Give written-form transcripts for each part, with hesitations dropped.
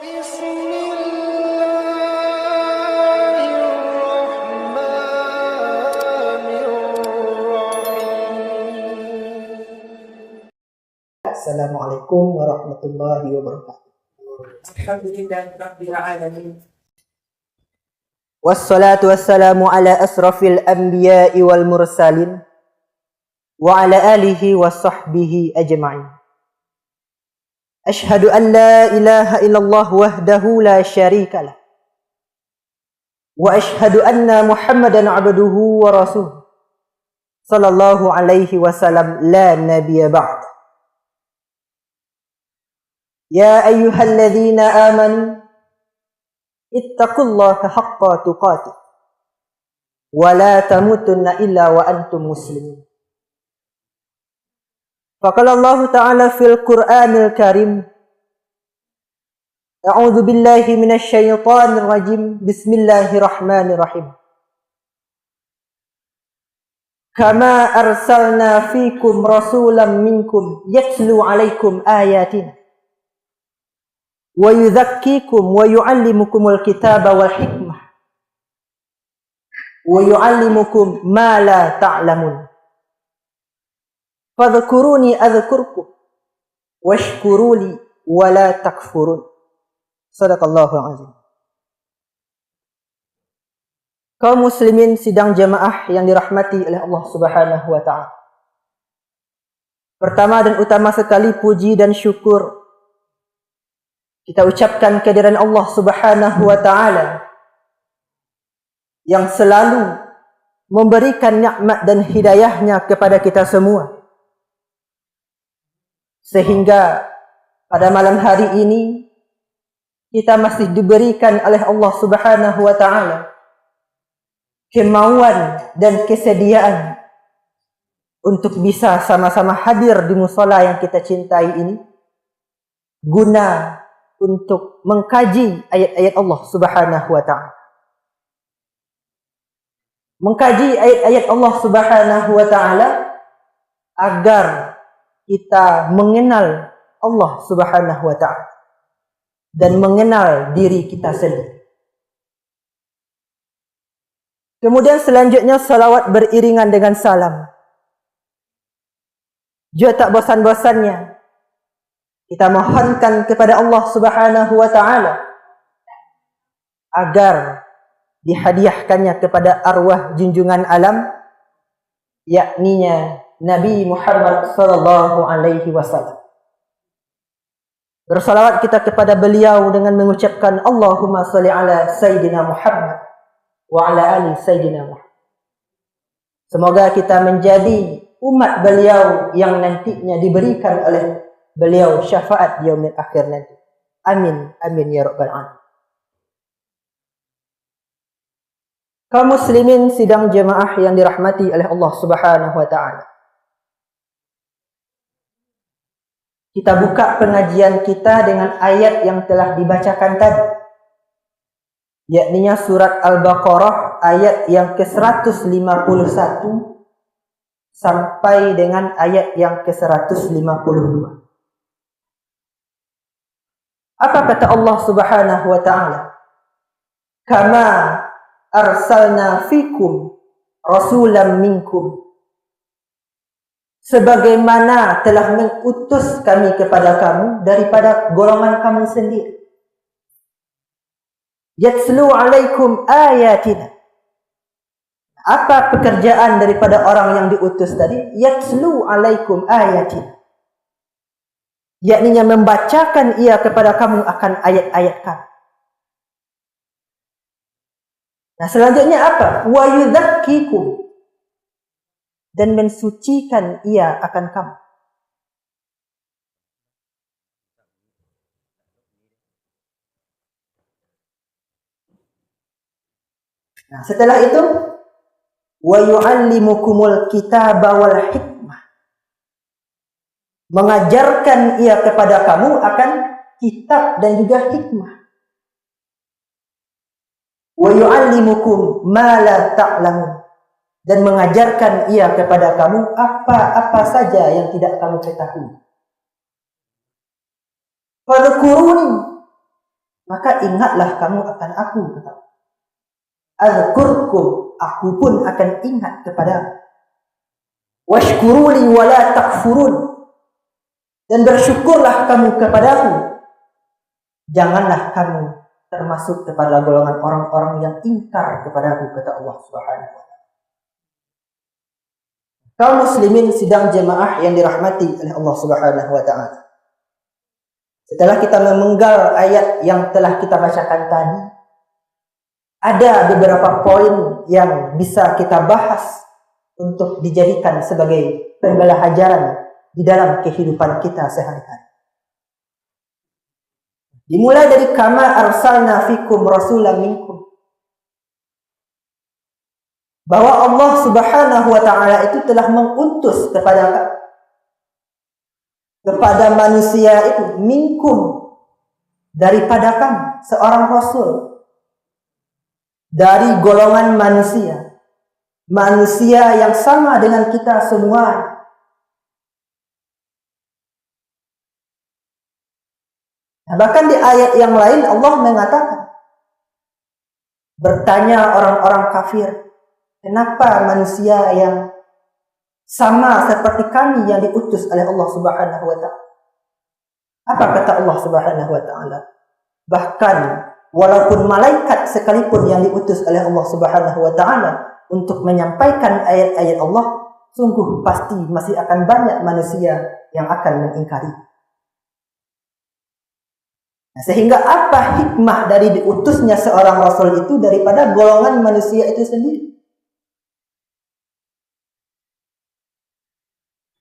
Assalamualaikum warahmatullahi wabarakatuh. Alhamdulillahirabbil alamin. Wassalatu wassalamu ala asrafil anbiya'i wal mursalin wa ala alihi wa sahbihi ajma'in. Ashhadu an la ilaha illallah wahdahu la syarika lah. Wa ashhadu anna Muhammadan abduhu wa rasuluh. Sallallahu alaihi wasallam la nabiyya ba'd. Ya ayyuhalladzina amanu ittaqullaha haqqa tuqatih wa la tamutunna illa wa antum muslimun. Faqala Allah Ta'ala fil Qur'anil Karim, A'udzu billahi minasy syaithanir rajim. Bismillahirrahmanirrahim. Kama arsalna fikum rasulan minkum yatlu 'alaikum ayatina wa yudhakkikum wa yu'allimukumul kitaba wal hikmah wa yu'allimukum ma la ta'lamun. Fadhkuruni adhkurkum washkuruli wa la takfurun. Shadaqallahu azim. Kaum muslimin sidang jamaah yang dirahmati oleh Allah Subhanahu wa taala. Pertama dan utama sekali puji dan syukur kita ucapkan kehadiran Allah Subhanahu wa taala yang selalu memberikan nikmat dan hidayahnya kepada kita semua. Sehingga pada malam hari ini kita masih diberikan oleh Allah Subhanahu wa taala kemauan dan kesediaan untuk bisa sama-sama hadir di musala yang kita cintai ini guna untuk mengkaji ayat-ayat Allah Subhanahu wa taala. Mengkaji ayat-ayat Allah Subhanahu wa taala agar kita mengenal Allah Subhanahu wa taala dan mengenal diri kita sendiri. Kemudian selanjutnya salawat beriringan dengan salam. Juga tak bosan-bosannya kita mohonkan kepada Allah Subhanahu wa taala agar dihadiahkannya kepada arwah junjungan alam, yakninya Nabi Muhammad sallallahu alaihi wasallam. Bersalawat kita kepada beliau dengan mengucapkan Allahumma shalli ala Sayyidina Muhammad wa ala ali Sayyidina Muhammad. Semoga kita menjadi umat beliau yang nantinya diberikan oleh beliau syafaat di yaumil akhir nanti. Amin, amin ya rabbal alamin. Kaum muslimin sidang jemaah yang dirahmati oleh Allah Subhanahu wa taala. Kita buka pengajian kita dengan ayat yang telah dibacakan tadi, yakninya surat Al-Baqarah ayat yang ke-151 sampai dengan ayat yang ke-152. Apa kata Allah Subhanahu wa taala? Kama arsalna fikum rasulan minkum. Sebagaimana telah mengutus kami kepada kamu daripada golongan kamu sendiri. Yatslu alaikum ayatina. Apa pekerjaan daripada orang yang diutus tadi? Yatslu alaikum ayatina. Yakninya membacakan ia kepada kamu akan ayat-ayat kami. Nah selanjutnya apa? Wa yudhakkikum. Dan mensucikan ia akan kamu. Nah setelah itu wa yu'allimukumul kitaba wal hikmah. Mengajarkan ia kepada kamu akan kitab dan juga hikmah. Wa yu'allimukum ma la ta'lamun. Dan mengajarkan ia kepada kamu apa-apa saja yang tidak kamu ketahui. Fadhkuruni. maka ingatlah kamu akan aku, kata Allah. Azkurkum, aku pun akan ingat kepadamu. Washkuruli wala takfurun, dan bersyukurlah kamu kepadaku, janganlah kamu termasuk kepada golongan orang-orang yang ingkar kepadaku, kata Allah Subhanahu wa taala. Kaum muslimin sidang jemaah yang dirahmati oleh Allah Subhanahu wa taala. Setelah kita memenggal ayat yang telah kita bacakan tadi, ada beberapa poin yang bisa kita bahas untuk dijadikan sebagai pembelajaran di dalam kehidupan kita sehari-hari. Dimulai dari kama arsalna fikum rasulan minkum, bahwa Allah Subhanahu wa taala itu telah mengutus kepada manusia itu minkum, daripada kamu, seorang rasul dari golongan manusia yang sama dengan kita semua. Nah, bahkan di ayat yang lain Allah mengatakan, bertanya orang-orang kafir, kenapa manusia yang sama seperti kami yang diutus oleh Allah Subhanahu wa taala? Apa kata Allah Subhanahu wa taala? Bahkan walaupun malaikat sekalipun yang diutus oleh Allah Subhanahu wa taala untuk menyampaikan ayat-ayat Allah, sungguh pasti masih akan banyak manusia yang akan mengingkari. Nah, sehingga apa hikmah dari diutusnya seorang rasul itu daripada golongan manusia itu sendiri?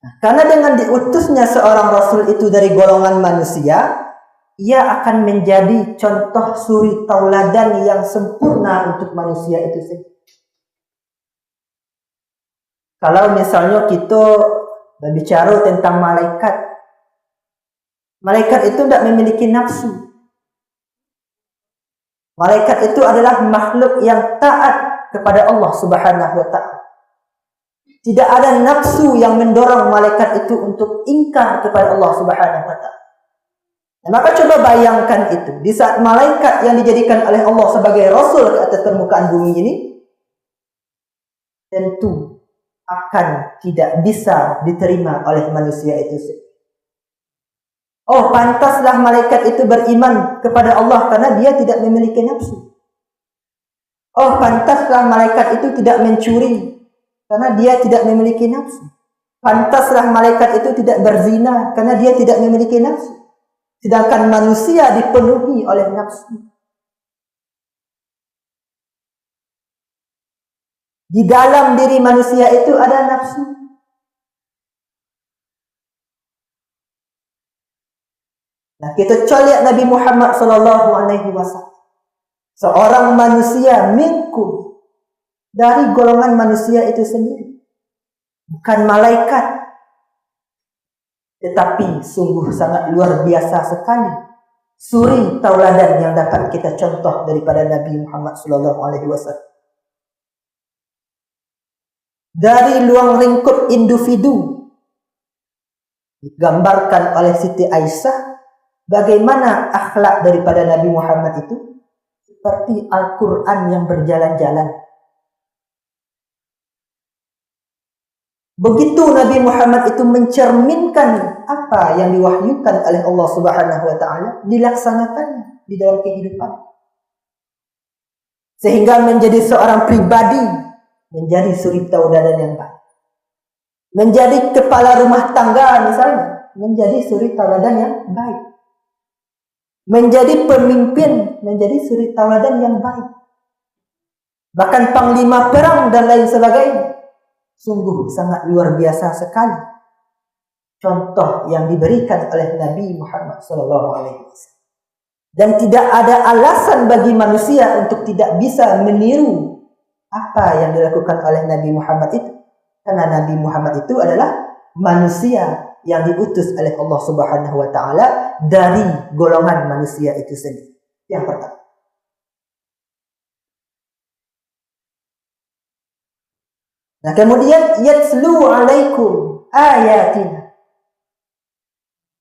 Nah, karena dengan diutusnya seorang rasul itu dari golongan manusia, ia akan menjadi contoh suri tauladan yang sempurna untuk manusia itu sendiri. Kalau misalnya kita berbicara tentang malaikat itu tidak memiliki nafsu. Malaikat itu adalah makhluk yang taat kepada Allah Subhanahu wa taala. Tidak ada nafsu yang mendorong malaikat itu untuk ingkar kepada Allah Subhanahu wa taala. Nah, maka coba bayangkan itu, di saat malaikat yang dijadikan oleh Allah sebagai rasul ke atas permukaan bumi ini, tentu akan tidak bisa diterima oleh manusia itu sendiri. Oh, pantaslah malaikat itu beriman kepada Allah karena dia tidak memiliki nafsu. Oh, pantaslah malaikat itu tidak mencuri karena dia tidak memiliki nafsu. Pantaslah malaikat itu tidak berzina karena dia tidak memiliki nafsu. Sedangkan manusia dipenuhi oleh nafsu. Di dalam diri manusia itu ada nafsu. Nah, kita lihat Nabi Muhammad SAW, seorang manusia minkum, dari golongan manusia itu sendiri, bukan malaikat, tetapi sungguh sangat luar biasa sekali suri tauladan yang dapat kita contoh daripada Nabi Muhammad SAW. Dari luang lingkup individu digambarkan oleh Siti Aisyah bagaimana akhlak daripada Nabi Muhammad itu seperti Al-Quran yang berjalan-jalan. Begitu Nabi Muhammad itu mencerminkan apa yang diwahyukan oleh Allah Subhanahu wa taala, dilaksanakannya di dalam kehidupan. Sehingga menjadi seorang pribadi, menjadi suri tauladan yang baik. Menjadi kepala rumah tangga misalnya, menjadi suri tauladan yang baik. Menjadi pemimpin, menjadi suri tauladan yang baik. Bahkan panglima perang dan lain sebagainya. Sungguh sangat luar biasa sekali contoh yang diberikan oleh Nabi Muhammad SAW. Dan tidak ada alasan bagi manusia untuk tidak bisa meniru apa yang dilakukan oleh Nabi Muhammad itu. Karena Nabi Muhammad itu adalah manusia yang diutus oleh Allah Subhanahu wa taala dari golongan manusia itu sendiri. Yang pertama. Nah, kemudian yatslu alaikum ayatina.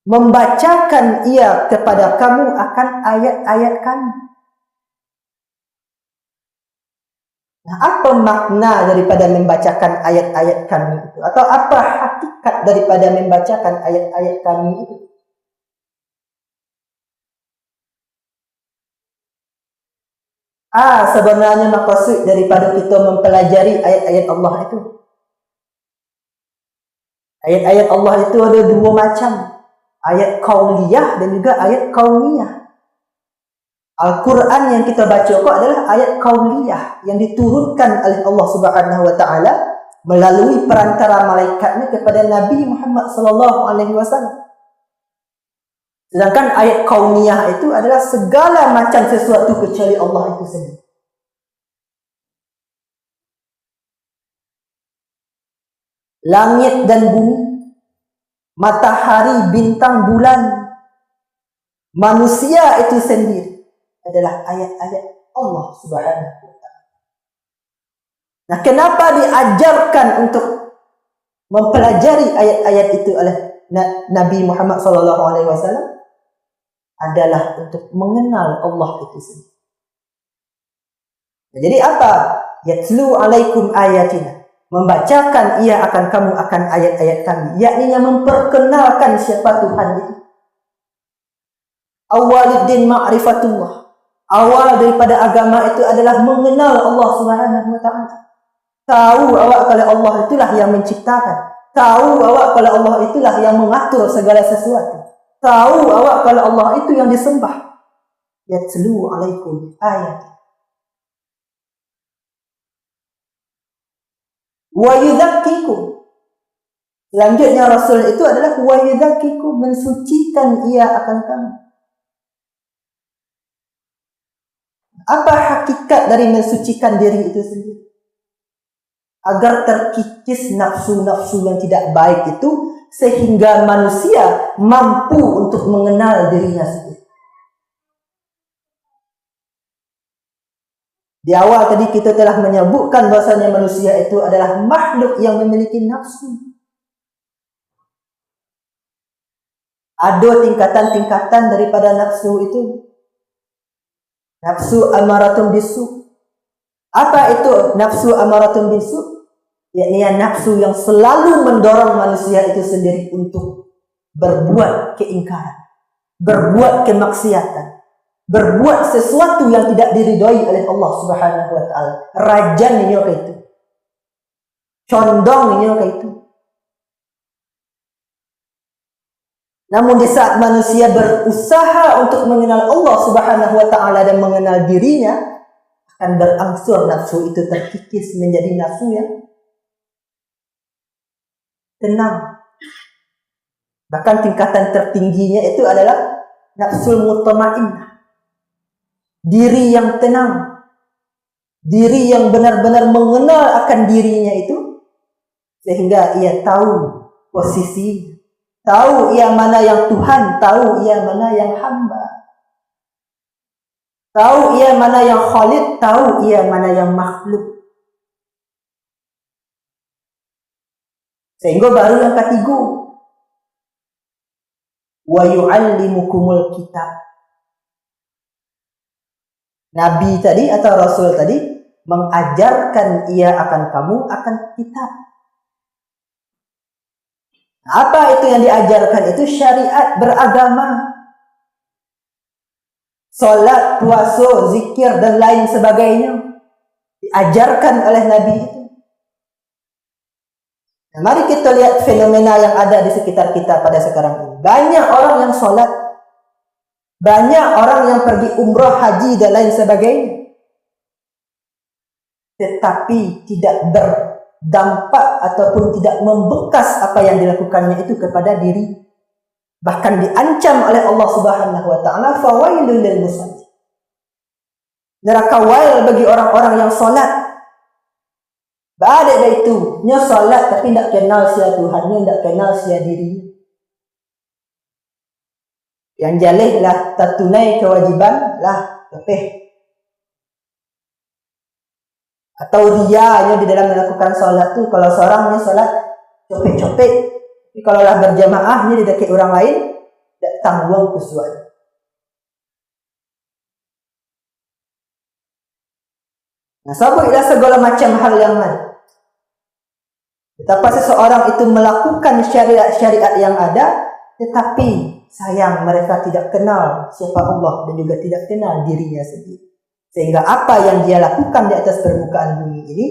membacakan ia kepada kamu akan ayat-ayat kami. Nah, apa makna daripada membacakan ayat-ayat kami itu? Atau apa hakikat daripada membacakan ayat-ayat kami itu? Sebenarnya maksud daripada kita mempelajari ayat-ayat Allah itu. Ayat-ayat Allah itu ada dua macam. Ayat qauliyah dan juga ayat kauniyah. Al-Quran yang kita baca kok adalah ayat qauliyah yang diturunkan oleh Allah Subhanahu wa taala melalui perantara malaikatnya kepada Nabi Muhammad sallallahu alaihi wasallam. Sedangkan ayat kauniyah itu adalah segala macam sesuatu kecuali Allah itu sendiri. Langit dan bumi, matahari, bintang, bulan, manusia itu sendiri adalah ayat-ayat Allah Subhanahu wa taala. Nah, kenapa diajarkan untuk mempelajari ayat-ayat itu oleh Nabi Muhammad sallallahu alaihi wasallam? Adalah untuk mengenal Allah itu sendiri. Nah, jadi apa? Yatlu alaikum ayatina. Membacakan ia akan kamu akan ayat-ayat kami, yakni memperkenalkan siapa Tuhan itu. Awaliddin ma'rifatullah. Awal daripada agama itu adalah mengenal Allah Subhanahu wa taala. Tahu awak kalau Allah itulah yang menciptakan. Tahu awak kalau Allah itulah yang mengatur segala sesuatu. Tahu awak kalau Allah itu yang disembah. Yatlu alaikum ayat. Wa yudzakikum. Selanjutnya Rasul itu adalah wa yudzakikum, mensucikan ia akan kamu. Apa hakikat dari mensucikan diri itu sendiri? Agar terkikis nafsu-nafsu yang tidak baik itu, sehingga manusia mampu untuk mengenal dirinya sendiri. Di awal tadi kita telah menyebutkan bahasanya manusia itu adalah makhluk yang memiliki nafsu. Ada tingkatan-tingkatan daripada nafsu itu. Nafsu amaratun bisu. Apa itu nafsu amaratun bisu? Yakni nafsu yang selalu mendorong manusia itu sendiri untuk berbuat keingkaran, berbuat kemaksiatan, berbuat sesuatu yang tidak diridhai oleh Allah Subhanahu wa taala. Rajannya kayak itu. Condongnya kayak itu. Namun di saat manusia berusaha untuk mengenal Allah Subhanahu wa taala dan mengenal dirinya, akan berangsur nafsu itu terkikis menjadi nafsu yang tenang. Bahkan tingkatan tertingginya itu adalah nafsul mutmainnah. Diri yang tenang. Diri yang benar-benar mengenal akan dirinya itu, sehingga ia tahu posisinya. Tahu ia mana yang Tuhan, tahu ia mana yang hamba. Tahu ia mana yang Khalid, tahu ia mana yang makhluk. Sehingga baru yang ketiga, wa yu'allimukumul kitab. Nabi tadi atau Rasul tadi mengajarkan ia akan kamu akan kitab. Apa itu yang diajarkan? Itu syariat beragama. Salat, puasa, zikir dan lain sebagainya diajarkan oleh Nabi itu. Nah, mari kita lihat fenomena yang ada di sekitar kita pada sekarang ini. Banyak orang yang salat, banyak orang yang pergi umrah, haji dan lain sebagainya, tetapi tidak berdampak ataupun tidak membekas apa yang dilakukannya itu kepada diri. Bahkan diancam oleh Allah Subhanahu wa taala, fawailul lil musallin. Neraka wail bagi orang-orang yang salat. Balik dari itu, nya salat tapi tidak kenal sia Tuhannya, tidak kenal sia diri. Yang jalih lah tertunai kewajiban lah lebih. Atau rianya di dalam melakukan salat tu, kalau seorangnya salat copek-copek, tapi kalau lah berjamaahnya di dekat orang lain, dak tanggung kusuai. Nah, sabuklah segala macam hal yang ada. Betapa seseorang itu melakukan syariat-syariat yang ada, tetapi sayang mereka tidak kenal siapa Allah dan juga tidak kenal dirinya sendiri. Sehingga apa yang dia lakukan di atas permukaan bumi ini,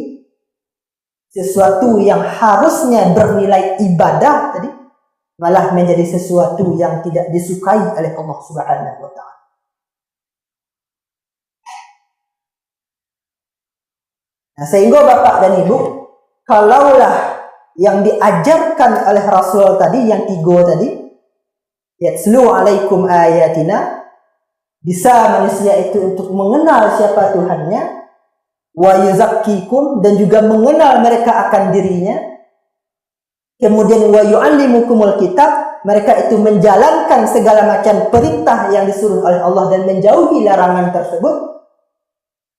sesuatu yang harusnya bernilai ibadah tadi, malah menjadi sesuatu yang tidak disukai oleh Allah Subhanahu wa Ta'ala. Nah, sehingga Bapak dan Ibu, kalaulah yang diajarkan oleh Rasul tadi, yang 3 tadi, yatslu alaikum ayatina, bisa manusia itu untuk mengenal siapa Tuhannya, wa yuzakkikum, dan juga mengenal mereka akan dirinya, kemudian wa yu'allimukumul kitab, mereka itu menjalankan segala macam perintah yang disuruh oleh Allah dan menjauhi larangan tersebut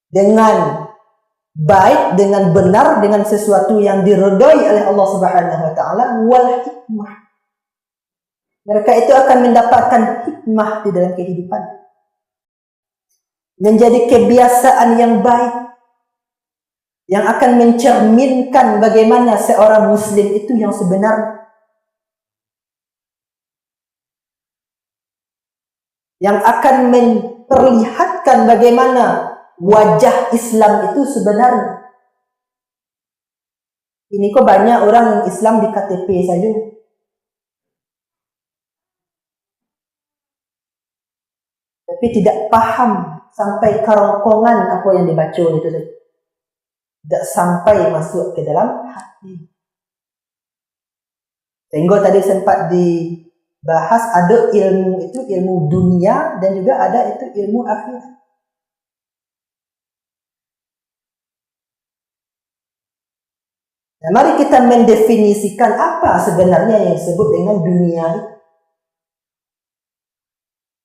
dengan baik, dengan benar, dengan sesuatu yang diridhai oleh Allah Subhanahu wa Ta'ala, wal hikmah. Mereka itu akan mendapatkan hikmah di dalam kehidupan, menjadi kebiasaan yang baik yang akan mencerminkan bagaimana seorang muslim itu yang sebenarnya, yang akan memperlihatkan bagaimana wajah Islam itu sebenarnya. Ini kok banyak orang yang Islam di KTP saja, tapi tidak paham sampai kerongkongan apa yang dibaca itu saja. Tidak sampai masuk ke dalam hati. Sehingga tadi sempat dibahas, ada ilmu itu ilmu dunia dan juga ada itu ilmu akhirat. Nah, mari kita mendefinisikan apa sebenarnya yang disebut dengan dunia.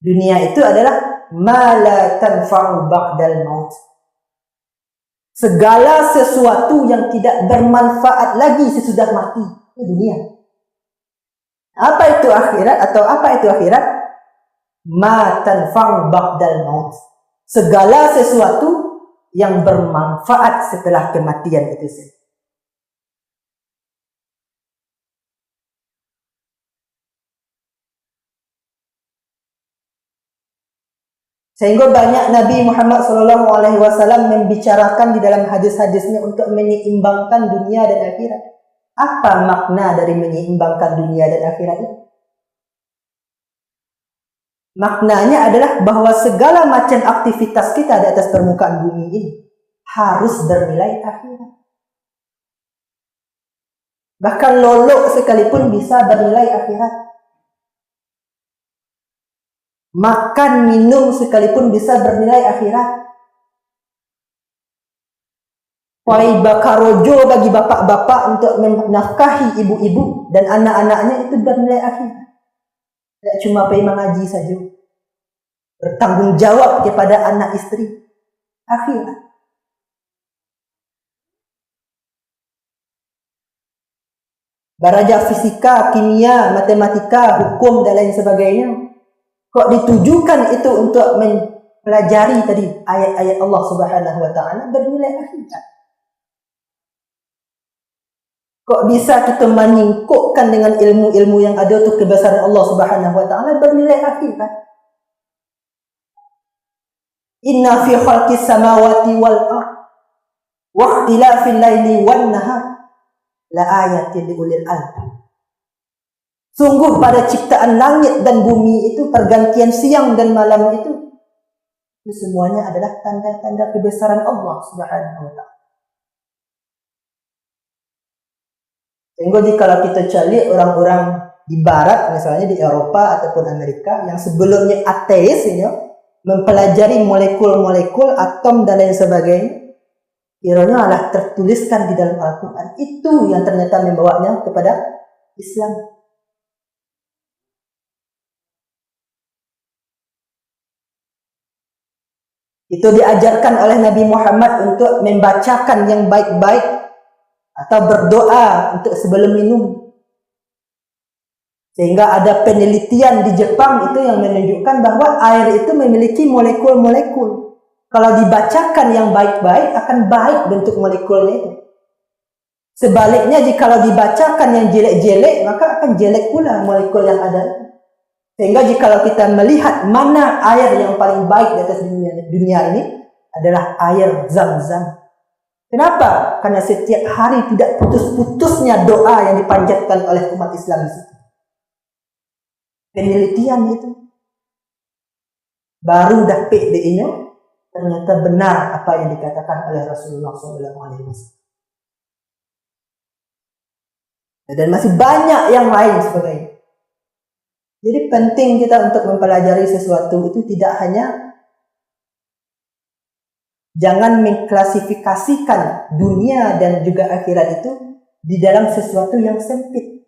Dunia itu adalah ma la tanfa'u ba'dal maut. Segala sesuatu yang tidak bermanfaat lagi sesudah mati. Itu dunia. Apa itu akhirat atau apa itu akhirat? Ma tanfa'u ba'dal maut. Segala sesuatu yang bermanfaat setelah kematian itu sendiri. Sehingga banyak Nabi Muhammad SAW membicarakan di dalam hadis-hadisnya untuk menyeimbangkan dunia dan akhirat. Apa makna dari menyeimbangkan dunia dan akhirat itu? Maknanya adalah bahwa segala macam aktivitas kita di atas permukaan bumi ini harus bernilai akhirat. Bahkan lolok sekalipun bisa bernilai akhirat. Makan, minum sekalipun bisa bernilai akhirat. Pai bakarojo bagi bapak-bapak untuk menafkahi ibu-ibu dan anak-anaknya itu bernilai akhirat. Tidak cuma pai mengaji saja. Bertanggung jawab kepada anak istri. Akhirat. Belajar fisika, kimia, matematika, hukum dan lain sebagainya. Kok ditujukan itu untuk mempelajari tadi ayat-ayat Allah Subhanahu wa Ta'ala bernilai akhirat. Kok bisa kita menyingkupkan dengan ilmu-ilmu yang ada untuk kebesaran Allah Subhanahu wa Ta'ala bernilai akhirat. Inna fi khalqis samawati wal ardh wa ikhtilafil laili wan nahar la ayatin li ulil albab. Sungguh pada ciptaan langit dan bumi itu, pergantian siang dan malam itu semuanya adalah tanda-tanda kebesaran Allah Subhanahu wa Ta'ala. Sehingga kalau kita cari orang-orang di barat, misalnya di Eropa ataupun Amerika, yang sebelumnya ateis, mempelajari molekul-molekul, atom dan lain sebagainya, kiranya adalah tertuliskan di dalam Al-Quran. Itu yang ternyata membawanya kepada Islam. Itu diajarkan oleh Nabi Muhammad untuk membacakan yang baik-baik atau berdoa untuk sebelum minum. Sehingga ada penelitian di Jepang itu yang menunjukkan bahwa air itu memiliki molekul-molekul. Kalau dibacakan yang baik-baik, akan baik bentuk molekulnya itu. Sebaliknya, jika dibacakan yang jelek-jelek, maka akan jelek pula molekul yang ada. Sehingga jika kita melihat mana air yang paling baik di atas dunia ini, adalah air Zam-Zam. Kenapa? Karena setiap hari tidak putus-putusnya doa yang dipanjatkan oleh umat Islam di situ. Penelitian itu baru dah PDI-nya ternyata benar apa yang dikatakan oleh Rasulullah SAW. Dan masih banyak yang lain sebagainya. Jadi penting kita untuk mempelajari sesuatu itu tidak hanya jangan mengklasifikasikan dunia dan juga akhirat itu di dalam sesuatu yang sempit.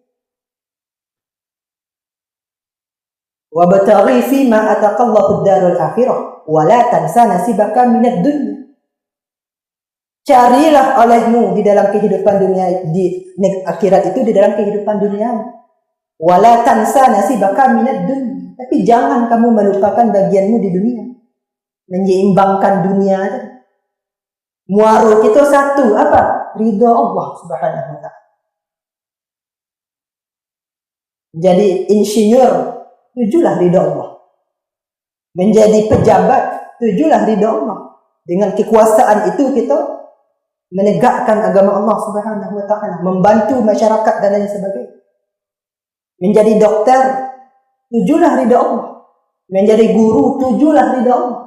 Wabtaghi fima ataqallahu ad-darul akhirah wa la tansa nasibaka minad dunya. Carilah olehmu di dalam kehidupan dunia, di akhirat itu di dalam kehidupan dunia. Wa la tansa nasibaka minad dunya. Tapi jangan kamu melupakan bagianmu di dunia. Menyeimbangkan dunia. Muara kita satu, apa? Ridha Allah Subhanahu wa ta'ala. Jadi insinyur, tujulah ridha Allah. Menjadi pejabat, tujulah ridha Allah. Dengan kekuasaan itu kita menegakkan agama Allah Subhanahu wa ta'ala, membantu masyarakat dan lain sebagainya. Menjadi dokter, tujulah ridha Allah. Menjadi guru, tujulah ridha Allah.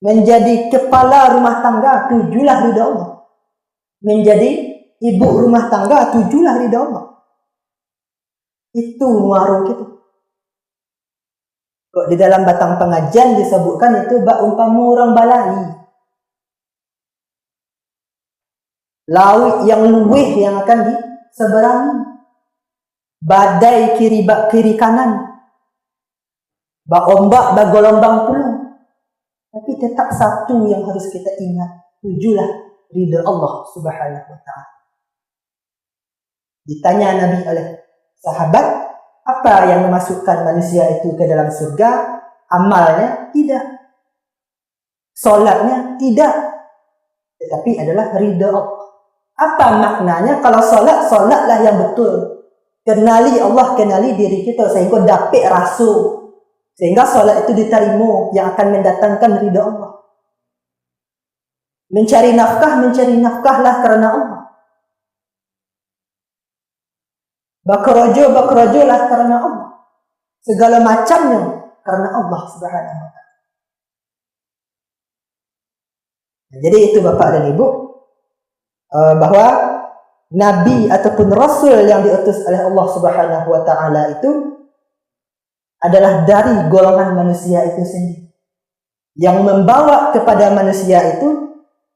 Menjadi kepala rumah tangga, tujulah ridha Allah. Menjadi ibu rumah tangga, tujulah ridha Allah. Itu muara kita. Kok di dalam batang pengajian disebutkan itu bak umpama orang balai. Laut yang luweh yang akan diseberangi. Badai kiri kanan. Bak ombak, bak gelombang pula. Tapi tetap satu yang harus kita ingat. Tujulah ridha Allah Subhanahu wa ta'ala. Ditanya Nabi oleh sahabat, apa yang memasukkan manusia itu ke dalam surga? Amalnya? Tidak. Solatnya? Tidak. Tetapi adalah ridha Allah. Apa maknanya? Kalau solat, solatlah yang betul. Kenali Allah, kenali diri kita sehingga dapat rasa. Sehingga solat itu diterima yang akan mendatangkan ridha Allah. Mencari nafkahlah karena Allah. Bakrojolah karena Allah. Segala macamnya karena Allah Subhanahu wa ta'ala. Jadi itu Bapak dan Ibu, bahwa Nabi ataupun Rasul yang diutus oleh Allah Subhanahu wa ta'ala itu adalah dari golongan manusia itu sendiri. Yang membawa kepada manusia itu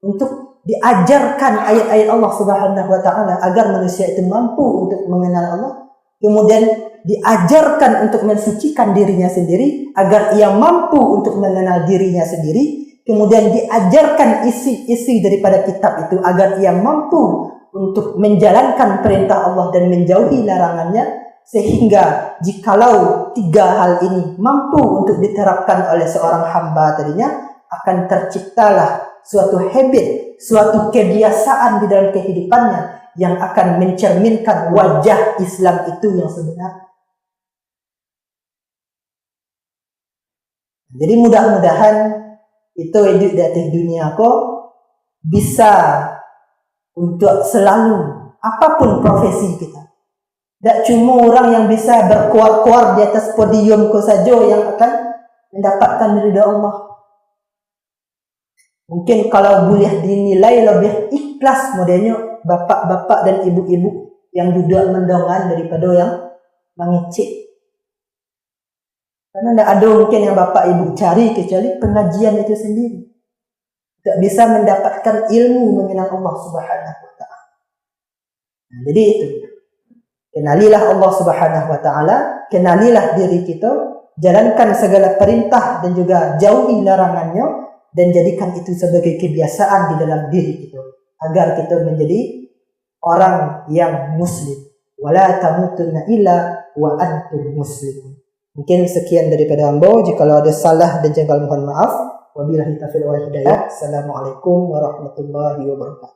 untuk diajarkan ayat-ayat Allah Subhanahu wa ta'ala agar manusia itu mampu untuk mengenal Allah. Kemudian diajarkan untuk mensucikan dirinya sendiri agar ia mampu untuk mengenal dirinya sendiri. Kemudian diajarkan isi-isi daripada kitab itu agar ia mampu untuk menjalankan perintah Allah dan menjauhi larangannya. Sehingga jikalau tiga hal ini mampu untuk diterapkan oleh seorang hamba tadinya, akan terciptalah suatu habit, suatu kebiasaan di dalam kehidupannya yang akan mencerminkan wajah Islam itu yang sebenar. Jadi mudah-mudahan itu hidup di atas dunia kok bisa untuk selalu apapun profesi kita. Tak cuma orang yang bisa berkuar-kuar di atas podium ko saja yang akan mendapatkan ridha Allah. Mungkin kalau boleh dinilai lebih ikhlas modelnya bapak-bapak dan ibu-ibu yang duduk mendongan daripada yang mengecek. Karena tidak ada mungkin yang bapak ibu cari kecuali pengajian itu sendiri. Tak bisa mendapatkan ilmu mengenal Allah Subhanahu wa ta'ala. Jadi itu. Kenalilah Allah Subhanahu wa ta'ala, kenalilah diri kita, jalankan segala perintah dan juga jauhi larangannya, dan jadikan itu sebagai kebiasaan di dalam diri kita agar kita menjadi orang yang muslim. Wala tamutunna illa wa antum muslimun. Mungkin sekian daripada hamba. Jikalau ada salah dan janggal mohon maaf. Wabillahi taufiq wal hidayah. Assalamualaikum warahmatullahi wabarakatuh.